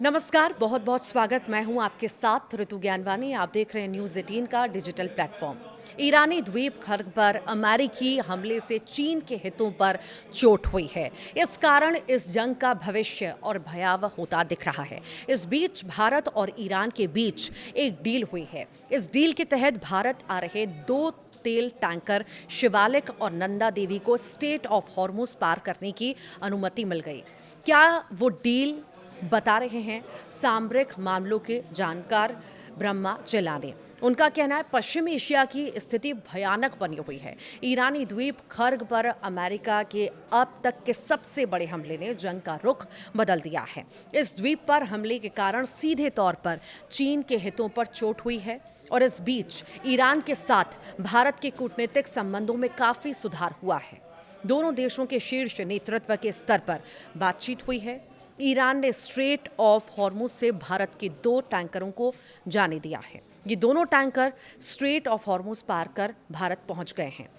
नमस्कार, बहुत बहुत स्वागत। मैं हूं आपके साथ ऋतु ज्ञानवानी। आप देख रहे हैं न्यूज़ 18 का डिजिटल प्लेटफॉर्म। ईरानी द्वीप खर्ग पर अमेरिकी हमले से चीन के हितों पर चोट हुई है। इस कारण इस जंग का भविष्य और भयावह होता दिख रहा है। इस बीच भारत और ईरान के बीच एक डील हुई है। इस डील के तहत भारत आ रहे दो तेल टैंकर शिवालिक और नंदा देवी को स्टेट ऑफ हॉर्मुज पार करने की अनुमति मिल गई। क्या वो डील बता रहे हैं सामरिक मामलों के जानकार ब्रह्मा चलाने। उनका कहना है पश्चिमी एशिया की स्थिति भयानक बनी हुई है। ईरानी द्वीप खर्ग पर अमेरिका के अब तक के सबसे बड़े हमले ने जंग का रुख बदल दिया है। इस द्वीप पर हमले के कारण सीधे तौर पर चीन के हितों पर चोट हुई है और इस बीच ईरान के साथ भारत के कूटनीतिक संबंधों में काफी सुधार हुआ है। दोनों देशों के शीर्ष नेतृत्व के स्तर पर बातचीत हुई है। ईरान ने स्ट्रेट ऑफ हॉर्मुज से भारत के दो टैंकरों को जाने दिया है। ये दोनों टैंकर स्ट्रेट ऑफ हॉर्मुज पार कर भारत पहुंच गए हैं।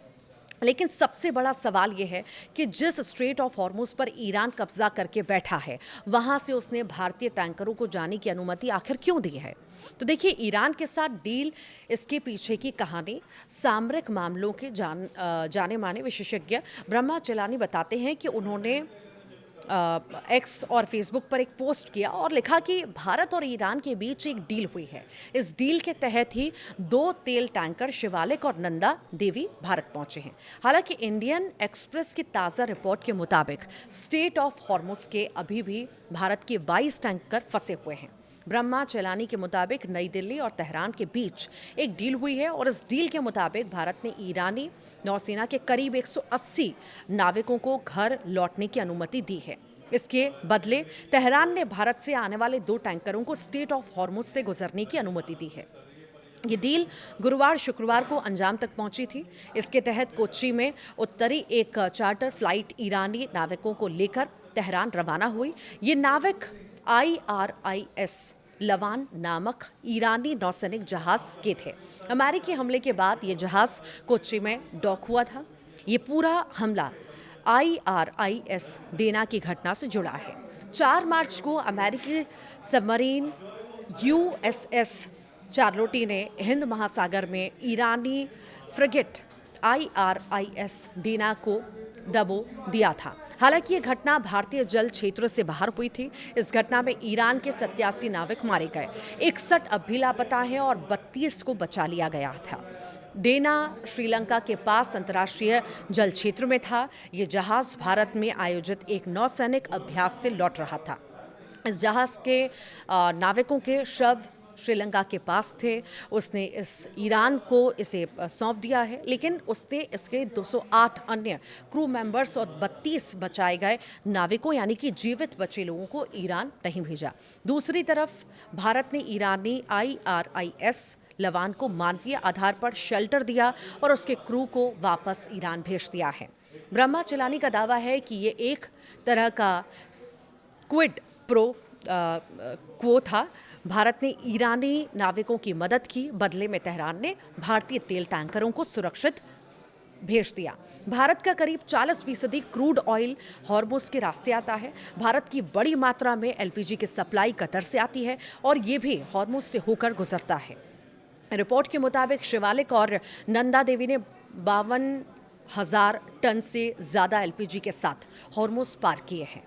लेकिन सबसे बड़ा सवाल यह है कि जिस स्ट्रेट ऑफ हॉर्मुज पर ईरान कब्जा करके बैठा है, वहां से उसने भारतीय टैंकरों को जाने की अनुमति आखिर क्यों दी है? तो देखिए, ईरान के साथ डील, इसके पीछे की कहानी सामरिक मामलों के जाने माने विशेषज्ञ ब्रह्मा चलानी बताते हैं कि उन्होंने एक्स और फेसबुक पर एक पोस्ट किया और लिखा कि भारत और ईरान के बीच एक डील हुई है। इस डील के तहत ही दो तेल टैंकर शिवालिक और नंदा देवी भारत पहुंचे हैं। हालांकि इंडियन एक्सप्रेस की ताज़ा रिपोर्ट के मुताबिक स्टेट ऑफ हॉर्मुज के अभी भी भारत के 22 टैंकर फंसे हुए हैं। ब्रह्मा चलानी के मुताबिक नई दिल्ली और तेहरान के बीच एक डील हुई है और इस डील के मुताबिक भारत ने ईरानी नौसेना के करीब 180 नाविकों को घर लौटने की अनुमति दी है। इसके बदले तेहरान ने भारत से आने वाले दो टैंकरों को स्टेट ऑफ हॉर्मुज से गुजरने की अनुमति दी है। ये डील गुरुवार शुक्रवार को अंजाम तक पहुंची थी। इसके तहत कोच्चि में उत्तरी एक चार्टर फ्लाइट ईरानी नाविकों को लेकर तेहरान रवाना हुई। ये नाविक IRIS लवान नामक ईरानी नौसैनिक जहाज के थे। अमेरिकी हमले के बाद ये जहाज कोच्चि में डॉक हुआ था। ये पूरा हमला IRIS डेना की घटना से जुड़ा है। 4 मार्च को अमेरिकी सबमरीन USS चार्लोटी ने हिंद महासागर में ईरानी फ्रिगेट IRIS डेना को दबो दिया था। हालांकि ये घटना भारतीय जल क्षेत्र से बाहर हुई थी। इस घटना में ईरान के 87 नाविक मारे गए, 61 अब भी लापता हैं और 32 को बचा लिया गया था। डेना श्रीलंका के पास अंतर्राष्ट्रीय जल क्षेत्र में था। ये जहाज भारत में आयोजित एक नौसैनिक अभ्यास से लौट रहा था। इस जहाज के नाविकों के शव श्रीलंका के पास थे। उसने ईरान को इसे सौंप दिया है, लेकिन उसने इसके 208 अन्य क्रू मेंबर्स और 32 बचाए गए नाविकों यानी कि जीवित बचे लोगों को ईरान नहीं भेजा। दूसरी तरफ भारत ने ईरानी IRIS लवान को मानवीय आधार पर शेल्टर दिया और उसके क्रू को वापस ईरान भेज दिया है। ब्रह्मा चलानी का दावा है कि ये एक तरह का क्विड प्रो क्वो था। भारत ने ईरानी नाविकों की मदद की, बदले में तेहरान ने भारतीय तेल टैंकरों को सुरक्षित भेज दिया। भारत का करीब 40% क्रूड ऑयल हॉर्मुज के रास्ते आता है। भारत की बड़ी मात्रा में LPG की सप्लाई कतर से आती है और ये भी हॉर्मुज से होकर गुजरता है। रिपोर्ट के मुताबिक शिवालिक और नंदा देवी ने 52,000 टन से ज़्यादा LPG के साथ हॉर्मुज पार किए हैं।